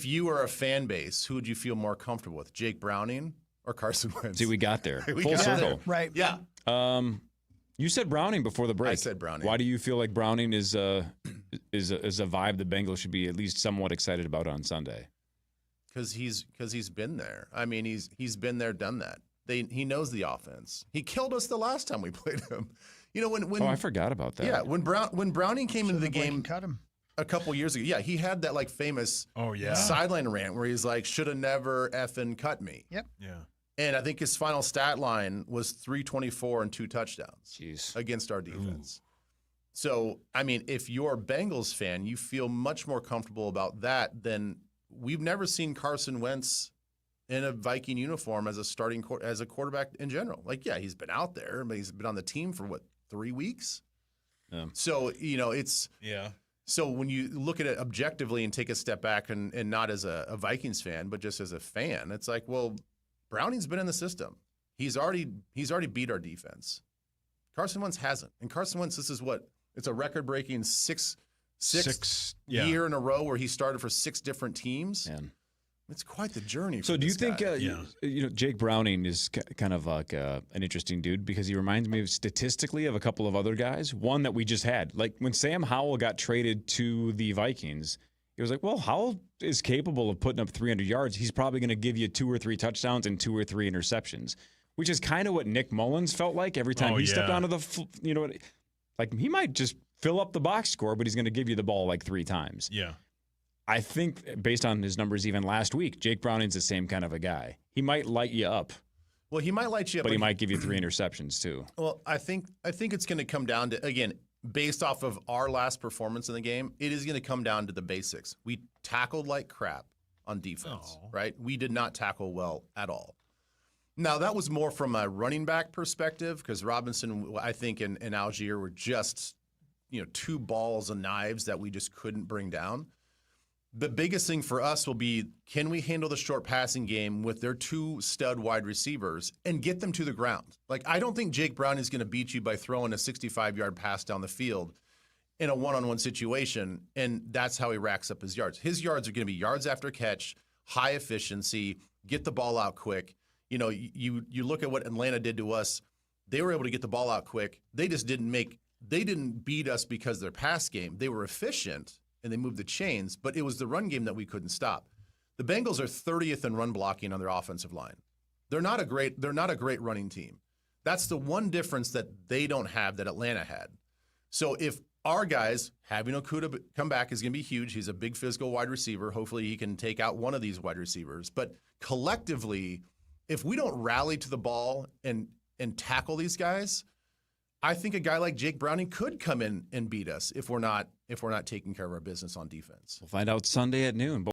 If you were a fan base, who would you feel more comfortable with, Jake Browning or Carson Wentz? See, we got there. We Full got circle. there. Right. Yeah. You said Browning before the break. I said Browning. Why do you feel like Browning is a vibe the Bengals should be at least somewhat excited about on Sunday? Because he's been there. I mean, he's been there, done that. He knows the offense. He killed us the last time we played him. You know, when I forgot about that. Yeah, when Browning came into the game cut him a couple years ago. Yeah, he had that famous sideline rant where he's like, should have never effing cut me. Yep. Yeah. And I think his final stat line was 324 and 2 touchdowns Jeez. against our defense. Ooh. So, I mean, if you're a Bengals fan, you feel much more comfortable about that than we've never seen Carson Wentz in a Viking uniform as a quarterback in general. Like, yeah, he's been out there, but he's been on the team for 3 weeks? Yeah. So, it's So when you look at it objectively and take a step back and not as a Vikings fan, but just as a fan, it's like, well, Browning's been in the system. He's already beat our defense. Carson Wentz hasn't. And Carson Wentz, it's a record-breaking six year in a row where he started for 6 different teams. Man. It's quite the journey. So do you think guy. Jake Browning is kind of like an interesting dude because he reminds me statistically of a couple of other guys. One that we just had, like when Sam Howell got traded to the Vikings, it was like, well, Howell is capable of putting up 300 yards. He's probably going to give you 2 or 3 touchdowns and 2 or 3 interceptions, which is kind of what Nick Mullins felt like every time he stepped onto the, like he might just fill up the box score, but he's going to give you the ball 3 times. Yeah. I think based on his numbers even last week, Jake Browning's the same kind of a guy. He might light you up. Well, he might light you up, but he might give you 3 interceptions too. Well, I think it's going to come down to, again, based off of our last performance in the game, it is going to come down to the basics. We tackled like crap on defense, right? We did not tackle well at all. Now, that was more from a running back perspective because Robinson, I think, and Algier were just, 2 balls and knives that we just couldn't bring down. The biggest thing for us will be, can we handle the short passing game with their 2 stud wide receivers and get them to the ground? Like, I don't think Jake Brown is going to beat you by throwing a 65-yard pass down the field in a one-on-one situation, and that's how he racks up his yards. His yards are going to be yards after catch, high efficiency, get the ball out quick. You look at what Atlanta did to us. They were able to get the ball out quick. They just didn't beat us because of their pass game. They were efficient, and they moved the chains, but it was the run game that we couldn't stop. The Bengals are 30th in run blocking on their offensive line. They're not a great running team. That's the one difference that they don't have that Atlanta had. So if our guys, having Okudah come back is going to be huge. He's a big physical wide receiver. Hopefully he can take out one of these wide receivers. But collectively, if we don't rally to the ball and tackle these guys, I think a guy like Jake Browning could come in and beat us if we're not taking care of our business on defense. We'll find out Sunday at noon.